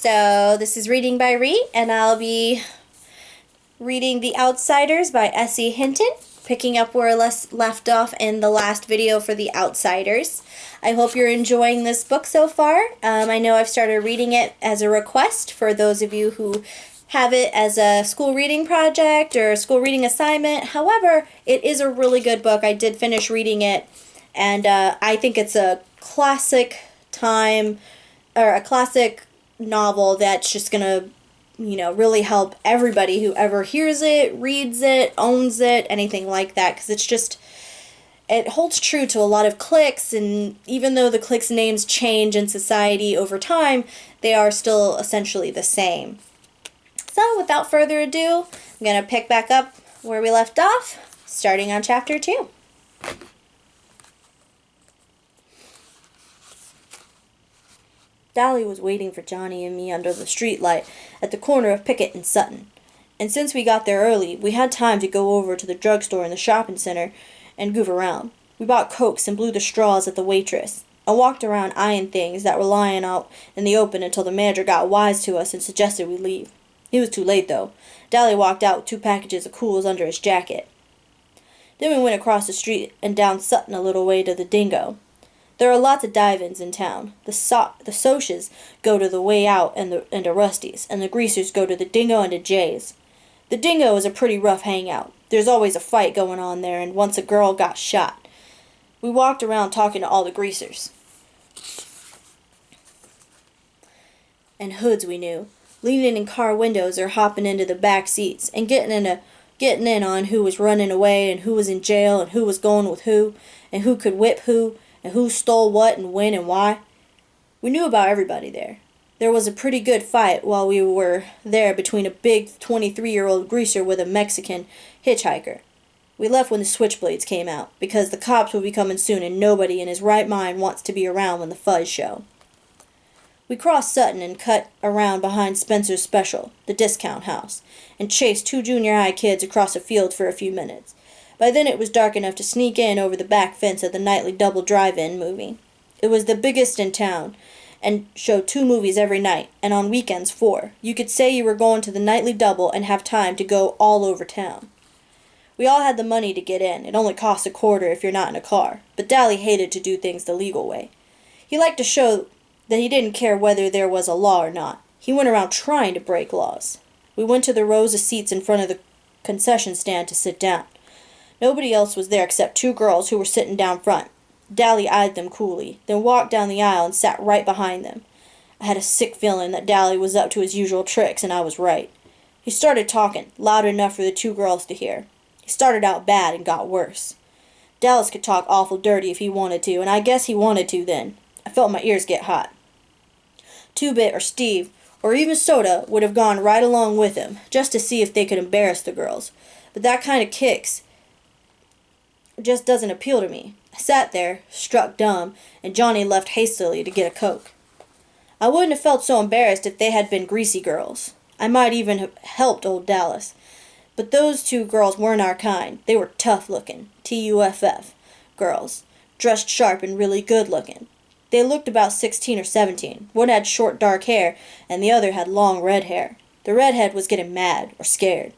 So this is Reading by Ree, and I'll be reading The Outsiders by S.E. Hinton, picking up where I left off in the last video for The Outsiders. I hope you're enjoying this book so far. I know I've started reading it as a request for those of you who have it as a school reading project or a school reading assignment. However, it is a really good book. I did finish reading it, and I think it's a classic novel that's just gonna, really help everybody who ever hears it, reads it, owns it, anything like that, because it holds true to a lot of cliques, and even though the cliques' names change in society over time, they are still essentially the same. So, without further ado, I'm going to pick back up where we left off, starting on Chapter 2. Dolly was waiting for Johnny and me under the streetlight at the corner of Pickett and Sutton. And since we got there early, we had time to go over to the drugstore in the shopping center and goof around. We bought Cokes and blew the straws at the waitress. I walked around eyeing things that were lying out in the open until the manager got wise to us and suggested we leave. He was too late, though. Dolly walked out with 2 packages of Cools under his jacket. Then we went across the street and down Sutton a little way to the Dingo. There are lots of dive-ins in town. The Socs go to the Way Out and to Rusty's, and the Greasers go to the Dingo and to Jay's. The Dingo is a pretty rough hangout. There's always a fight going on there, and once a girl got shot. We walked around talking to all the Greasers and hoods we knew, leaning in car windows or hopping into the back seats and getting in on who was running away and who was in jail and who was going with who and who could whip who and who stole what and when and why. We knew about everybody there. There was a pretty good fight while we were there between a big 23-year-old greaser with a Mexican hitchhiker. We left when the switchblades came out, because the cops will be coming soon and nobody in his right mind wants to be around when the fuzz show. We crossed Sutton and cut around behind Spencer's Special, the discount house, and chased 2 junior high kids across a field for a few minutes. By then it was dark enough to sneak in over the back fence of the nightly double drive-in movie. It was the biggest in town, and showed 2 movies every night, and on weekends 4. You could say you were going to the nightly double and have time to go all over town. We all had the money to get in. It only costs $0.25 if you're not in a car, but Dolly hated to do things the legal way. He liked to show that he didn't care whether there was a law or not. He went around trying to break laws. We went to the rows of seats in front of the concession stand to sit down. Nobody else was there except 2 girls who were sitting down front. Dolly eyed them coolly, then walked down the aisle and sat right behind them. I had a sick feeling that Dolly was up to his usual tricks, and I was right. He started talking, loud enough for the 2 girls to hear. He started out bad and got worse. Dallas could talk awful dirty if he wanted to, and I guess he wanted to then. I felt my ears get hot. 2-Bit or Steve, or even Soda, would have gone right along with him, just to see if they could embarrass the girls. But that kind of kicks just doesn't appeal to me. I sat there, struck dumb, and Johnny left hastily to get a Coke. I wouldn't have felt so embarrassed if they had been greasy girls. I might even have helped old Dallas. But those 2 girls weren't our kind. They were tough-looking, T-U-F-F, girls, dressed sharp and really good-looking. They looked about 16 or 17. One had short dark hair, and the other had long red hair. The redhead was getting mad, or scared.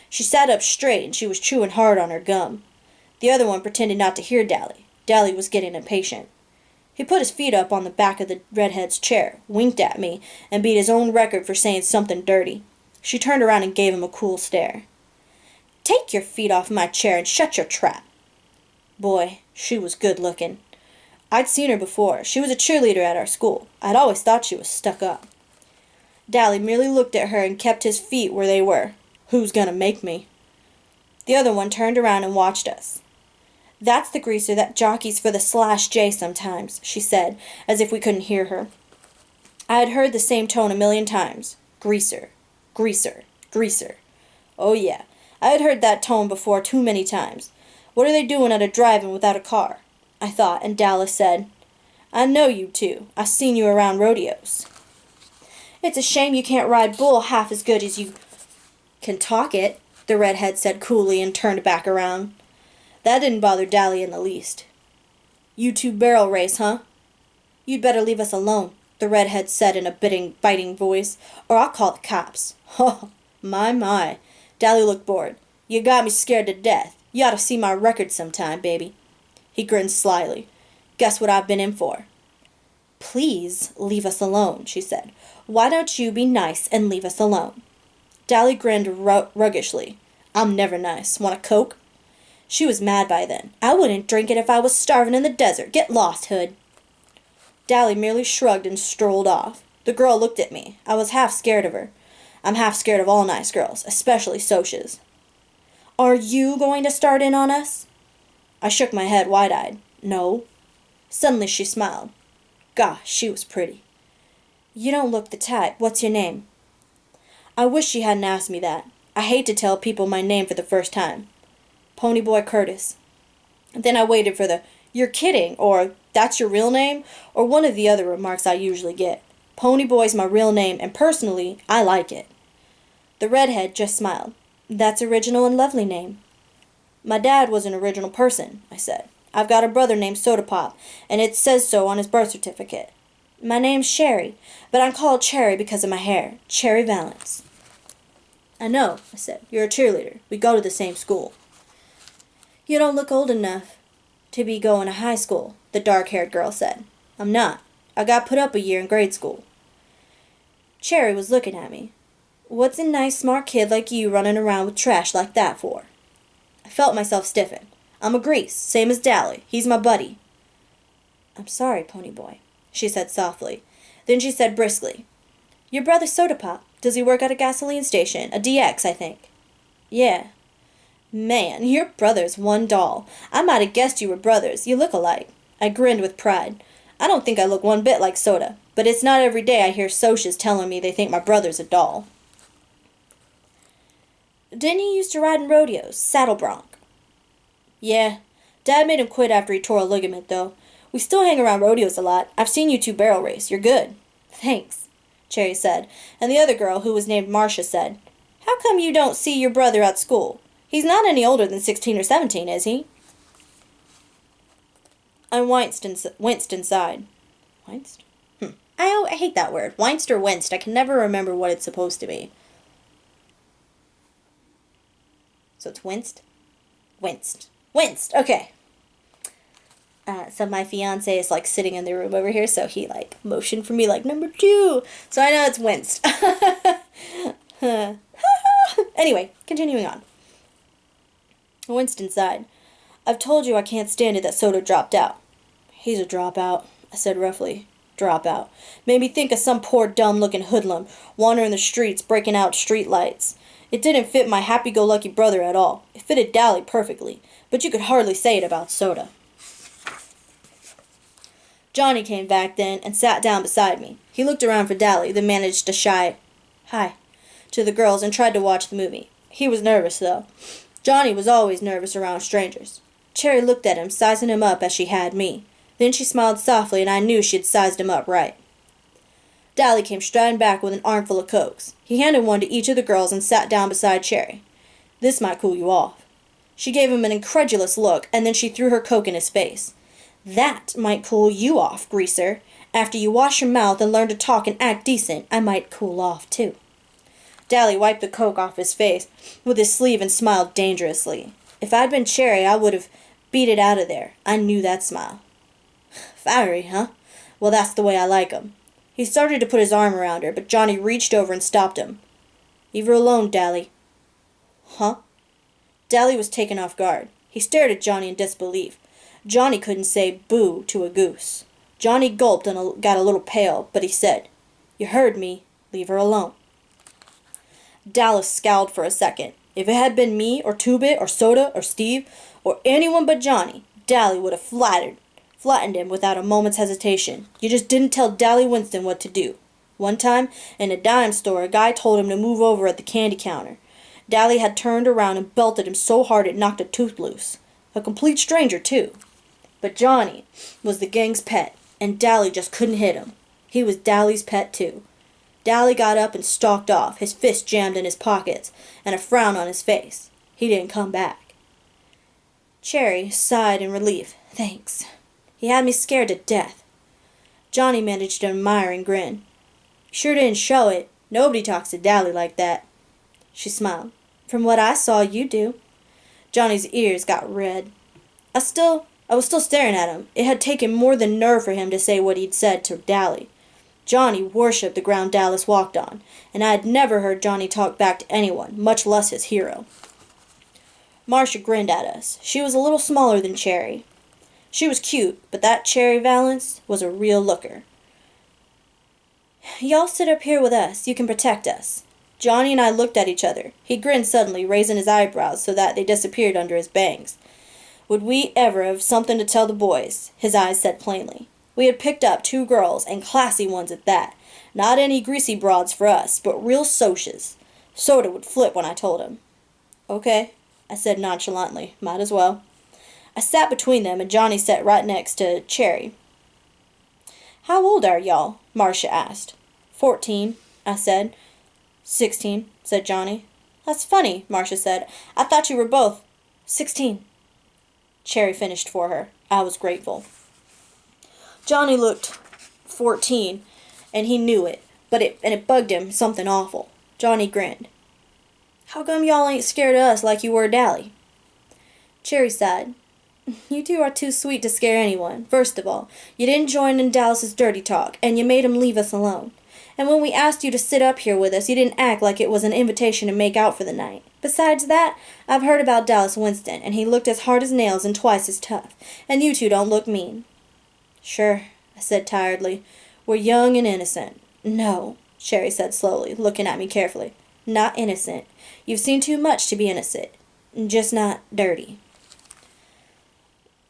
She sat up straight, and she was chewing hard on her gum. The other one pretended not to hear Dolly. Dolly was getting impatient. He put his feet up on the back of the redhead's chair, winked at me, and beat his own record for saying something dirty. She turned around and gave him a cool stare. "Take your feet off my chair and shut your trap." Boy, she was good-looking. I'd seen her before. She was a cheerleader at our school. I'd always thought she was stuck up. Dolly merely looked at her and kept his feet where they were. Who's gonna make me? The other one turned around and watched us. "That's the greaser that jockeys for the /J sometimes," she said, as if we couldn't hear her. I had heard the same tone a million times. Greaser, greaser, greaser. Oh yeah, I had heard that tone before too many times. What are they doing at a drive-in without a car? I thought, and Dallas said, "I know you 2. I seen you around rodeos." "It's a shame you can't ride bull half as good as you can talk it," the redhead said coolly and turned back around. That didn't bother Dolly in the least. "You 2 barrel race, huh? You'd better leave us alone," the redhead said in a biting voice, "or I'll call the cops." "Oh, my. Dally looked bored. "You got me scared to death. You ought to see my record sometime, baby." He grinned slyly. "Guess what I've been in for?" "Please leave us alone," she said. "Why don't you be nice and leave us alone?" Dally grinned ruggishly. "I'm never nice. Want a Coke?" She was mad by then. "I wouldn't drink it if I was starving in the desert. Get lost, Hood." Dally merely shrugged and strolled off. The girl looked at me. I was half scared of her. I'm half scared of all nice girls, especially Soch's. "Are you going to start in on us?" I shook my head wide-eyed. "No." Suddenly she smiled. Gosh, she was pretty. "You don't look the type. What's your name?" I wish she hadn't asked me that. I hate to tell people my name for the first time. "Ponyboy Curtis." Then I waited for the "you're kidding," or "that's your real name," or one of the other remarks I usually get. Ponyboy's my real name, and personally, I like it. The redhead just smiled. "That's original and lovely name." "My dad was an original person," I said. "I've got a brother named Soda Pop, and it says so on his birth certificate. My name's Sherry, but I'm called Cherry because of my hair. Cherry Valance." "I know," I said. "You're a cheerleader. We go to the same school." "You don't look old enough to be going to high school," the dark-haired girl said. "I'm not. I got put up a year in grade school." Cherry was looking at me. "What's a nice, smart kid like you running around with trash like that for?" I felt myself stiffen. "I'm a grease, same as Dally. He's my buddy." "I'm sorry, Ponyboy," she said softly. Then she said briskly, "Your brother's Soda Pop. Does he work at a gasoline station? A DX, I think." "Yeah." "Man, your brother's one doll. I might have guessed you were brothers. You look alike." I grinned with pride. I don't think I look one bit like Soda, but it's not every day I hear Soch's telling me they think my brother's a doll. "Didn't he used to ride in rodeos, saddle bronc?" "Yeah. Dad made him quit after he tore a ligament, though. We still hang around rodeos a lot. I've seen you two barrel race. You're good." "Thanks," Cherry said, and the other girl, who was named Marcia, said, "How come you don't see your brother at school? He's not any older than 16 or 17, is he?" I winced inside. Winced? I hate that word. Winced or winced. I can never remember what it's supposed to be. So it's winced? Winced. Winced. Okay. So my fiance is like sitting in the room over here, so he like motioned for me like number 2. So I know it's winced. Anyway, continuing on. I winced inside. "I've told you I can't stand it that Soda dropped out." "He's a dropout," I said roughly. "Dropout. Made me think of some poor dumb-looking hoodlum wandering the streets breaking out street lights. It didn't fit my happy-go-lucky brother at all. It fitted Dally perfectly, but you could hardly say it about Soda." Johnny came back then and sat down beside me. He looked around for Dally, then managed a shy "hi" to the girls and tried to watch the movie. He was nervous, though. Johnny was always nervous around strangers. Cherry looked at him, sizing him up as she had me. Then she smiled softly, and I knew she had sized him up right. Dally came striding back with an armful of Cokes. He handed one to each of the girls and sat down beside Cherry. "This might cool you off." She gave him an incredulous look, and then she threw her Coke in his face. "That might cool you off, greaser. After you wash your mouth and learn to talk and act decent, I might cool off, too." Dally wiped the Coke off his face with his sleeve and smiled dangerously. If I'd been Cherry, I would have beat it out of there. I knew that smile. "Fiery, huh? Well, that's the way I like 'em." He started to put his arm around her, but Johnny reached over and stopped him. "Leave her alone, Dally." "Huh?" Dally was taken off guard. He stared at Johnny in disbelief. Johnny couldn't say boo to a goose. Johnny gulped and got a little pale, but he said, "You heard me. Leave her alone." Dallas scowled for a second. If it had been me, or Two-Bit, or Soda, or Steve, or anyone but Johnny, Dally would have flattened him without a moment's hesitation. You just didn't tell Dally Winston what to do. One time, in a dime store, a guy told him to move over at the candy counter. Dally had turned around and belted him so hard it knocked a tooth loose. A complete stranger, too. But Johnny was the gang's pet, and Dally just couldn't hit him. He was Dally's pet, too. Dally got up and stalked off, his fists jammed in his pockets, and a frown on his face. He didn't come back. Cherry sighed in relief. "Thanks. He had me scared to death." Johnny managed an admiring grin. Sure didn't show it. Nobody talks to Dally like that. She smiled. From what I saw, you do. Johnny's ears got red. I was still staring at him. It had taken more than nerve for him to say what he'd said to Dally. Johnny worshipped the ground Dallas walked on, and I had never heard Johnny talk back to anyone, much less his hero. Marcia grinned at us. She was a little smaller than Cherry. She was cute, but that Cherry Valance was a real looker. Y'all sit up here with us. You can protect us. Johnny and I looked at each other. He grinned suddenly, raising his eyebrows so that they disappeared under his bangs. Would we ever have something to tell the boys? His eyes said plainly. We had picked up 2 girls, and classy ones at that. Not any greasy broads for us, but real socias. Soda would flip when I told him. Okay, I said nonchalantly. Might as well. I sat between them, and Johnny sat right next to Cherry. How old are y'all? Marcia asked. 14, I said. 16, said Johnny. That's funny, Marcia said. I thought you were both 16. Cherry finished for her. I was grateful. Johnny looked 14, and he knew it, but it bugged him something awful. Johnny grinned. How come y'all ain't scared of us like you were Dally? Cherry sighed. You 2 are too sweet to scare anyone. First of all, you didn't join in Dallas's dirty talk, and you made him leave us alone. And when we asked you to sit up here with us, you didn't act like it was an invitation to make out for the night. Besides that, I've heard about Dallas Winston, and he looked as hard as nails and twice as tough. And you 2 don't look mean. Sure, I said tiredly. We're young and innocent. No, Cherry said slowly, looking at me carefully. Not innocent. You've seen too much to be innocent. Just not dirty.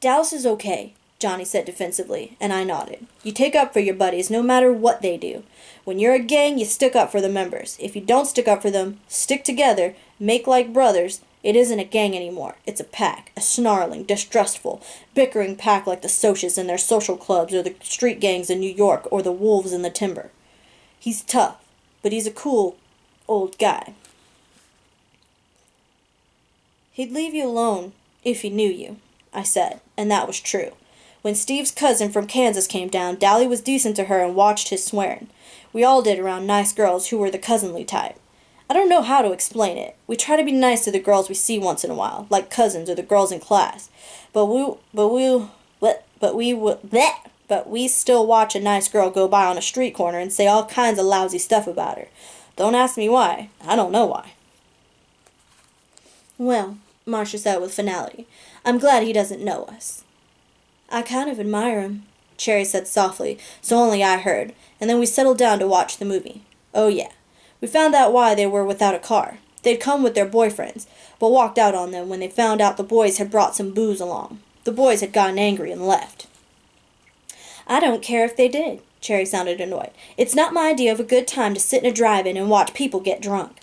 Dallas is okay, Johnny said defensively, and I nodded. You take up for your buddies no matter what they do. When you're a gang, you stick up for the members. If you don't stick up for them, stick together, make like brothers, it isn't a gang anymore. It's a pack, a snarling, distrustful, bickering pack like the Socias and their social clubs or the street gangs in New York or the wolves in the timber. He's tough, but he's a cool old guy. He'd leave you alone if he knew you, I said, and that was true. When Steve's cousin from Kansas came down, Dally was decent to her and watched his swearing. We all did around nice girls who were the cousinly type. I don't know how to explain it. We try to be nice to the girls we see once in a while, like cousins or the girls in class. But we still watch a nice girl go by on a street corner and say all kinds of lousy stuff about her. Don't ask me why. I don't know why. Well, Marcia said with finality, I'm glad he doesn't know us. I kind of admire him, Cherry said softly, so only I heard, and then we settled down to watch the movie. Oh yeah. We found out why they were without a car. They'd come with their boyfriends, but walked out on them when they found out the boys had brought some booze along. The boys had gotten angry and left. I don't care if they did, Cherry sounded annoyed. It's not my idea of a good time to sit in a drive-in and watch people get drunk.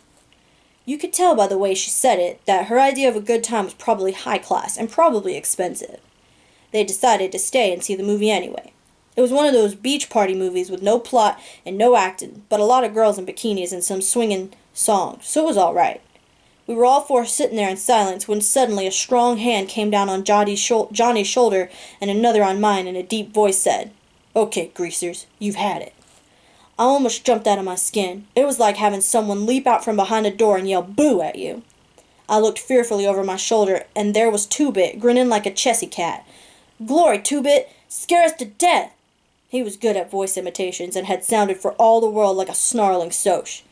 You could tell by the way she said it that her idea of a good time was probably high class and probably expensive. They decided to stay and see the movie anyway. It was one of those beach party movies with no plot and no acting, but a lot of girls in bikinis and some swinging songs, so it was all right. We were all 4 sitting there in silence when suddenly a strong hand came down on Johnny's shoulder and another on mine, and a deep voice said, Okay, greasers, you've had it. I almost jumped out of my skin. It was like having someone leap out from behind a door and yell boo at you. I looked fearfully over my shoulder, and there was Two-Bit, grinning like a Chessy cat. Glory, Two-Bit! Scare us to death! He was good at voice imitations and had sounded for all the world like a snarling Soch.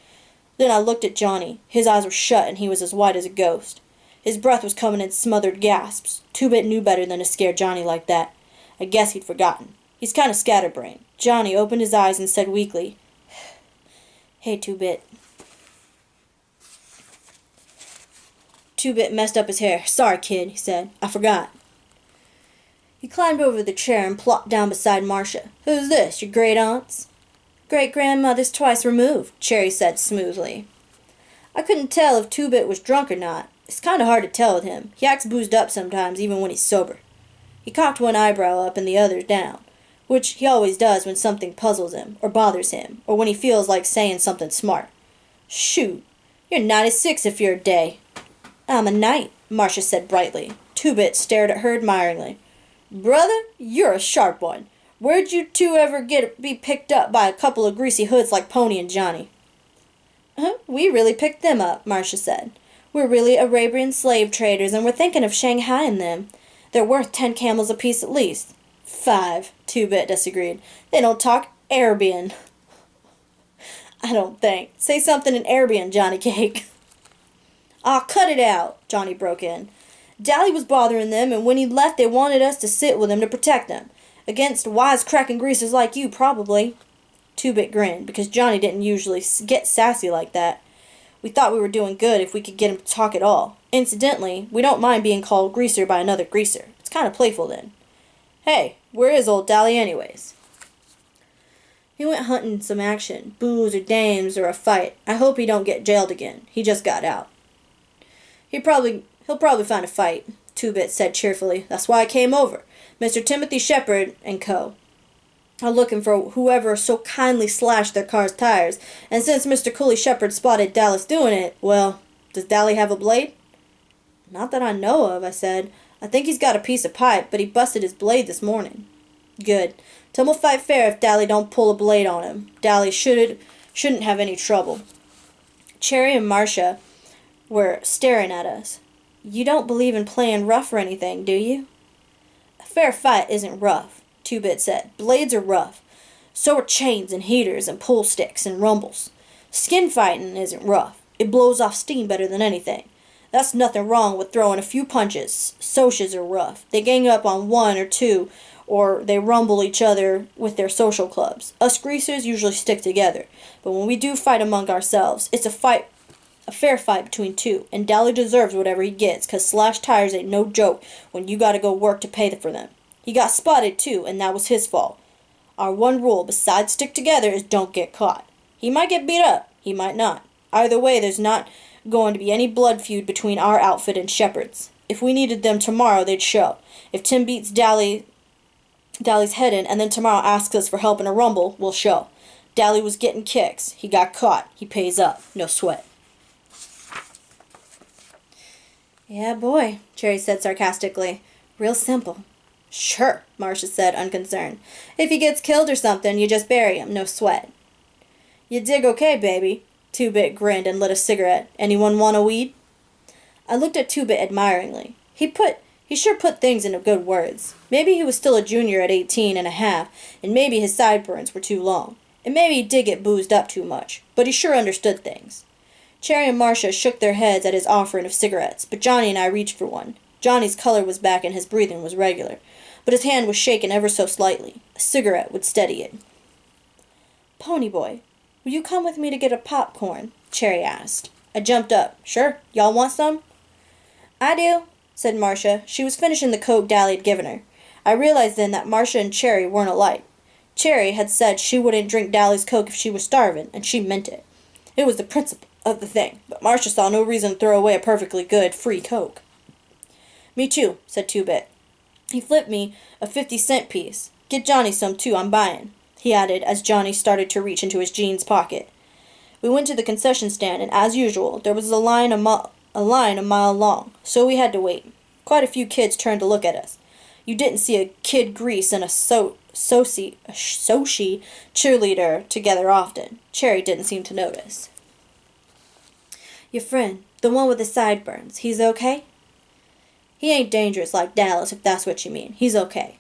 Then I looked at Johnny. His eyes were shut and he was as white as a ghost. His breath was coming in smothered gasps. Two-Bit knew better than to scare Johnny like that. I guess he'd forgotten. He's kind of scatterbrained. Johnny opened his eyes and said weakly, Hey, Two-Bit. Two-Bit messed up his hair. Sorry, kid, he said. I forgot. He climbed over the chair and plopped down beside Marcia. Who's this, your great-aunt's? Great-grandmother's twice removed, Cherry said smoothly. I couldn't tell if Two-Bit was drunk or not. It's kind of hard to tell with him. He acts boozed up sometimes, even when he's sober. He cocked one eyebrow up and the other down, which he always does when something puzzles him, or bothers him, or when he feels like saying something smart. Shoot, you're 96 if you're a day. I'm a knight, Marcia said brightly. Two-Bit stared at her admiringly. Brother, you're a sharp one. Where'd you two ever be picked up by a couple of greasy hoods like Pony and Johnny? We really picked them up, Marcia said. We're really Arabian slave traders, and we're thinking of shanghaiing them. They're worth 10 camels apiece at least. 5, Two-Bit disagreed. They don't talk Arabian. I don't think. Say something in Arabian, Johnny Cake. Aw, cut it out, Johnny broke in. Dally was bothering them, and when he left they wanted us to sit with him to protect them. Against wise-cracking greasers like you, probably. Two-Bit grinned, because Johnny didn't usually get sassy like that. We thought we were doing good if we could get him to talk at all. Incidentally, we don't mind being called greaser by another greaser. It's kind of playful then. Hey, where is old Dally anyways? He went hunting some action, booze or dames or a fight. I hope he don't get jailed again. He just got out. He'll probably find a fight, Two-Bit said cheerfully. That's why I came over. Mr. Timothy Shepard and co. are looking for whoever so kindly slashed their car's tires, and since Mr. Cooley Shepard spotted Dallas doing it, well, does Dally have a blade? Not that I know of, I said. I think he's got a piece of pipe, but he busted his blade this morning. Good. Tim will fight fair if Dally don't pull a blade on him. Dally shouldn't have any trouble. Cherry and Marcia were staring at us. You don't believe in playing rough or anything, do you? A fair fight isn't rough, Two-Bit said. Blades are rough. So are chains and heaters and pull sticks and rumbles. Skin fighting isn't rough. It blows off steam better than anything. That's nothing wrong with throwing a few punches. Socias are rough. They gang up on one or two, or they rumble each other with their social clubs. Us greasers usually stick together, but when we do fight among ourselves, it's a fair fight between two, and Dally deserves whatever he gets, 'cause slashed tires ain't no joke when you gotta go work to pay for them. He got spotted too, and that was his fault. Our one rule besides stick together is don't get caught. He might get beat up, he might not. Either way, there's not going to be any blood feud between our outfit and Shepard's. If we needed them tomorrow, they'd show. If Tim beats Dally's head in and then tomorrow asks us for help in a rumble, we'll show. Dally was getting kicks. He got caught. He pays up. No sweat. Yeah, boy, Cherry said sarcastically. Real simple. Sure, Marcia said, unconcerned. If he gets killed or something, you just bury him. No sweat. You dig okay, baby? Two-Bit grinned and lit a cigarette. Anyone want a weed? I looked at Two-Bit admiringly. He sure put things into good words. Maybe he was still a junior at 18 and a half, and maybe his sideburns were too long. And maybe he did get boozed up too much, but he sure understood things. Cherry and Marcia shook their heads at his offering of cigarettes, but Johnny and I reached for one. Johnny's color was back and his breathing was regular, but his hand was shaken ever so slightly. A cigarette would steady it. Ponyboy, will you come with me to get a popcorn? Cherry asked. I jumped up. Sure, y'all want some? I do, said Marcia. She was finishing the Coke Dally had given her. I realized then that Marcia and Cherry weren't alike. Cherry had said she wouldn't drink Dally's Coke if she was starving, and she meant it. It was the principle of the thing, but Marcia saw no reason to throw away a perfectly good, free Coke. Me too, said Two-Bit. He flipped me a 50-cent piece. Get Johnny some too, I'm buying, he added as Johnny started to reach into his jeans pocket. We went to the concession stand, and as usual, there was a line a mile long, so we had to wait. Quite a few kids turned to look at us. You didn't see a Kid Grease and a Sochi cheerleader together often. Cherry didn't seem to notice. Your friend, the one with the sideburns, he's okay? He ain't dangerous like Dallas, if that's what you mean. He's okay.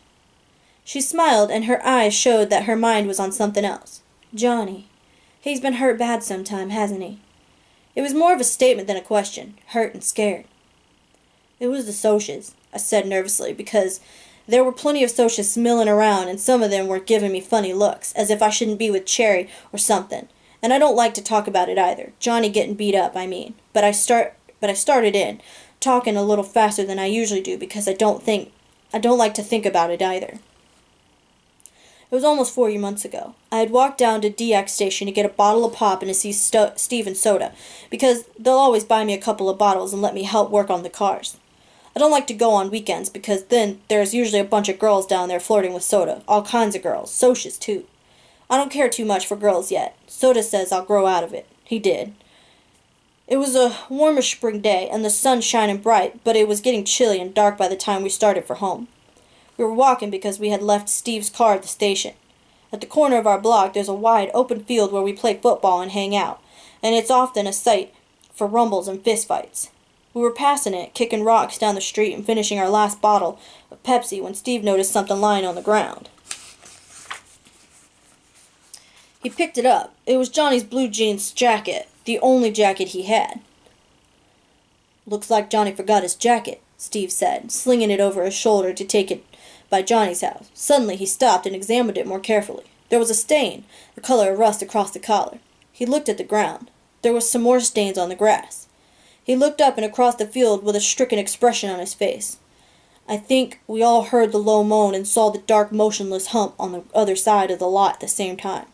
She smiled, and her eyes showed that her mind was on something else. Johnny. He's been hurt bad sometime, hasn't he? It was more of a statement than a question, hurt and scared. It was the Soches, I said nervously, because there were plenty of Soches milling around, and some of them were giving me funny looks, as if I shouldn't be with Cherry or something. And I don't like to talk about it either. Johnny getting beat up, I mean. But I started in, talking a little faster than I usually do, because I don't like to think about it either. It was almost 4 months ago. I had walked down to DX station to get a bottle of pop and to see Steve and Soda, because they'll always buy me a couple of bottles and let me help work on the cars. I don't like to go on weekends, because then there's usually a bunch of girls down there flirting with Soda. All kinds of girls. Socias, too. I don't care too much for girls yet. Soda says I'll grow out of it. He did. It was a warmish spring day, and the sun shining bright, but it was getting chilly and dark by the time we started for home. We were walking because we had left Steve's car at the station. At the corner of our block there's a wide, open field where we play football and hang out, and it's often a site for rumbles and fistfights. We were passing it, kicking rocks down the street and finishing our last bottle of Pepsi when Steve noticed something lying on the ground. He picked it up. It was Johnny's blue jeans jacket, the only jacket he had. "Looks like Johnny forgot his jacket," Steve said, slinging it over his shoulder to take it by Johnny's house. Suddenly he stopped and examined it more carefully. There was a stain, the color of rust, across the collar. He looked at the ground. There was some more stains on the grass. He looked up and across the field with a stricken expression on his face. I think we all heard the low moan and saw the dark, motionless hump on the other side of the lot at the same time.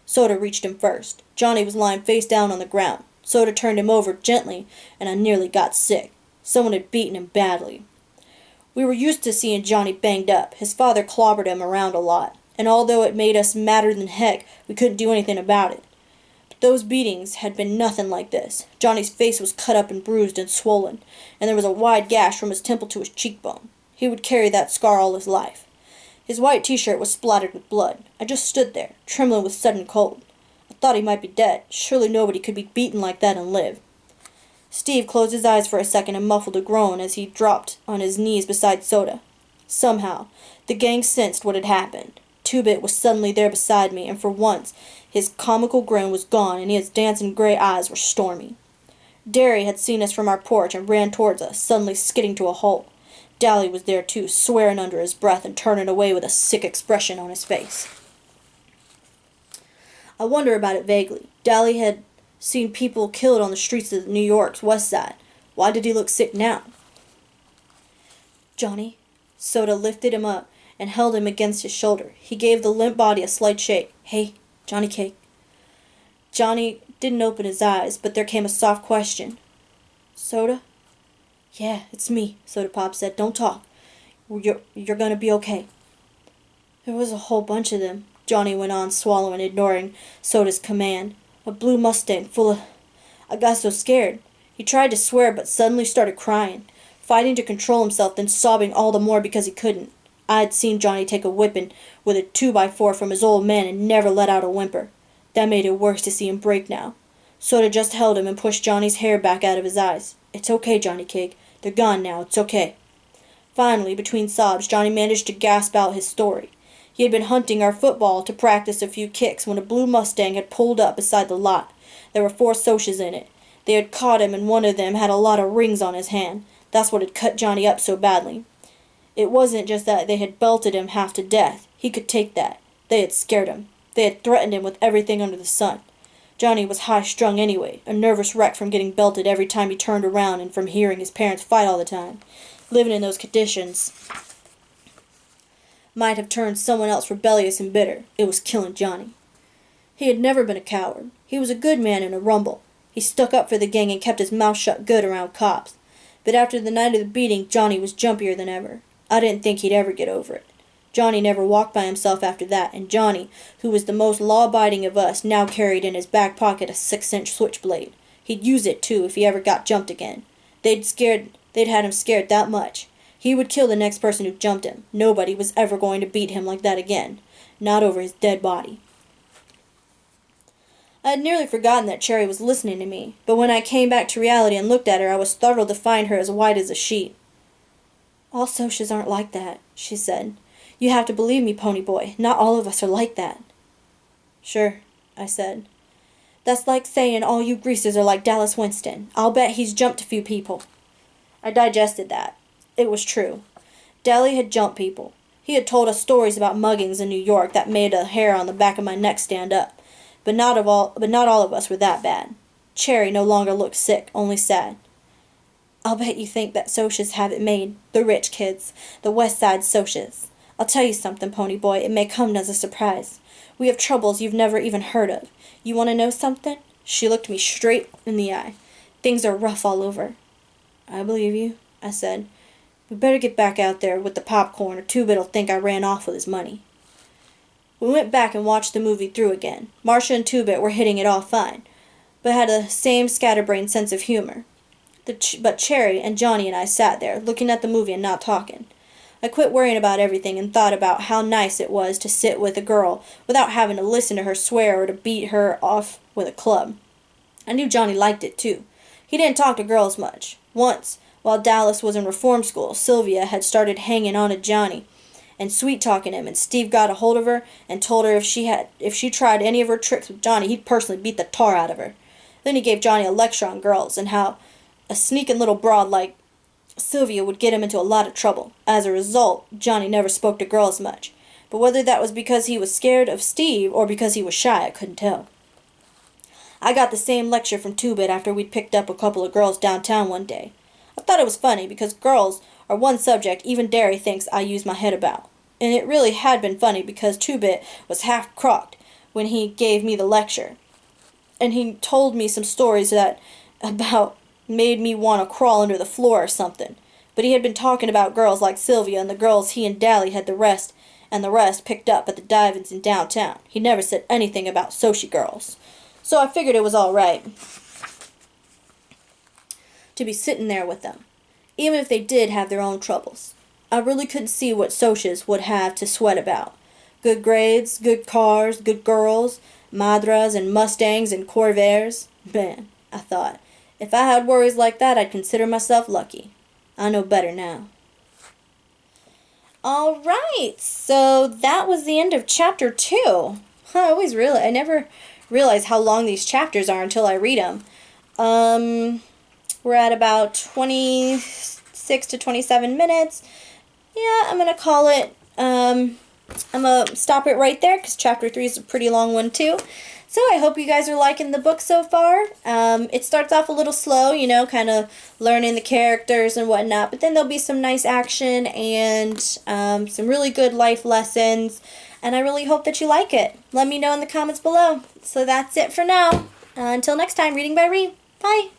Soda reached him first. Johnny was lying face down on the ground. Soda turned him over gently, and I nearly got sick. Someone had beaten him badly. We were used to seeing Johnny banged up. His father clobbered him around a lot, and although it made us madder than heck, we couldn't do anything about it. But those beatings had been nothing like this. Johnny's face was cut up and bruised and swollen, and there was a wide gash from his temple to his cheekbone. He would carry that scar all his life. His white t-shirt was splattered with blood. I just stood there, trembling with sudden cold. I thought he might be dead. Surely nobody could be beaten like that and live. Steve closed his eyes for a second and muffled a groan as he dropped on his knees beside Soda. Somehow, the gang sensed what had happened. Two-Bit was suddenly there beside me, and for once his comical grin was gone and his dancing gray eyes were stormy. Derry had seen us from our porch and ran towards us, suddenly skidding to a halt. Dally was there too, swearing under his breath and turning away with a sick expression on his face. I wonder about it vaguely. Dally had seen people killed on the streets of New York's west side. Why did he look sick now? "Johnny?" Soda lifted him up and held him against his shoulder. He gave the limp body a slight shake. "Hey, Johnny Cake." Johnny didn't open his eyes, but there came a soft question. "Soda?" "Yeah, it's me," Soda Pop said. "Don't talk. You're gonna be okay." "There was a whole bunch of them," Johnny went on, swallowing, ignoring Soda's command. "A blue Mustang full of... I got so scared." He tried to swear, but suddenly started crying, fighting to control himself, then sobbing all the more because he couldn't. I had seen Johnny take a whipping with a 2x4 from his old man and never let out a whimper. That made it worse to see him break now. Soda just held him and pushed Johnny's hair back out of his eyes. "It's okay, Johnny Cake. They're gone now. It's okay." Finally, between sobs, Johnny managed to gasp out his story. He had been hunting our football to practice a few kicks when a blue Mustang had pulled up beside the lot. There were 4 Socs in it. They had caught him, and one of them had a lot of rings on his hand. That's what had cut Johnny up so badly. It wasn't just that they had belted him half to death. He could take that. They had scared him. They had threatened him with everything under the sun. Johnny was high-strung anyway, a nervous wreck from getting belted every time he turned around and from hearing his parents fight all the time. Living in those conditions might have turned someone else rebellious and bitter. It was killing Johnny. He had never been a coward. He was a good man in a rumble. He stuck up for the gang and kept his mouth shut good around cops. But after the night of the beating, Johnny was jumpier than ever. I didn't think he'd ever get over it. Johnny never walked by himself after that, and Johnny, who was the most law-abiding of us, now carried in his back pocket a 6-inch switchblade. He'd use it, too, if he ever got jumped again. They'd had him scared that much. He would kill the next person who jumped him. Nobody was ever going to beat him like that again. Not over his dead body. I had nearly forgotten that Cherry was listening to me, but when I came back to reality and looked at her, I was startled to find her as white as a sheet. "All Socias aren't like that," she said. "You have to believe me, Ponyboy. Not all of us are like that." "Sure," I said. "That's like saying all you greasers are like Dallas Winston. I'll bet he's jumped a few people." I digested that. It was true. Dally had jumped people. He had told us stories about muggings in New York that made the hair on the back of my neck stand up. But not all of us were that bad. Cherry no longer looked sick, only sad. "I'll bet you think that Socias have it made. The rich kids. The West Side Socias. I'll tell you something, Ponyboy. It may come as a surprise. We have troubles you've never even heard of. You want to know something?" She looked me straight in the eye. "Things are rough all over." "I believe you," I said. "We better get back out there with the popcorn or Two-Bit'll think I ran off with his money." We went back and watched the movie through again. Marcia and Two-Bit were hitting it off fine, but had the same scatterbrained sense of humor. But Cherry and Johnny and I sat there, looking at the movie and not talking. I quit worrying about everything and thought about how nice it was to sit with a girl without having to listen to her swear or to beat her off with a club. I knew Johnny liked it, too. He didn't talk to girls much. Once, while Dallas was in reform school, Sylvia had started hanging on to Johnny and sweet-talking him, and Steve got a hold of her and told her if she tried any of her tricks with Johnny, he'd personally beat the tar out of her. Then he gave Johnny a lecture on girls and how a sneaking little broad like Sylvia would get him into a lot of trouble. As a result, Johnny never spoke to girls much. But whether that was because he was scared of Steve or because he was shy, I couldn't tell. I got the same lecture from Two-Bit after we'd picked up a couple of girls downtown one day. I thought it was funny because girls are one subject even Derry thinks I use my head about. And it really had been funny because Two-Bit was half crocked when he gave me the lecture. And he told me some stories that about made me want to crawl under the floor or something. But he had been talking about girls like Sylvia and the girls he and Dally had the rest picked up at the dive-ins in downtown. He never said anything about Sochi girls. So I figured it was all right to be sitting there with them, even if they did have their own troubles. I really couldn't see what Sochas would have to sweat about. Good grades, good cars, good girls, Madras and Mustangs and Corvairs. Man, I thought, if I had worries like that, I'd consider myself lucky. I know better now. Alright, so that was the end of chapter 2. I never realize how long these chapters are until I read them. We're at about 26 to 27 minutes. Yeah, I'm going to call it, I'm going to stop it right there because chapter 3 is a pretty long one too. So I hope you guys are liking the book so far. It starts off a little slow, kind of learning the characters and whatnot, but then there'll be some nice action and some really good life lessons, and I really hope that you like it. Let me know in the comments below. So that's it for now. Until next time, Reading by Ree. Bye!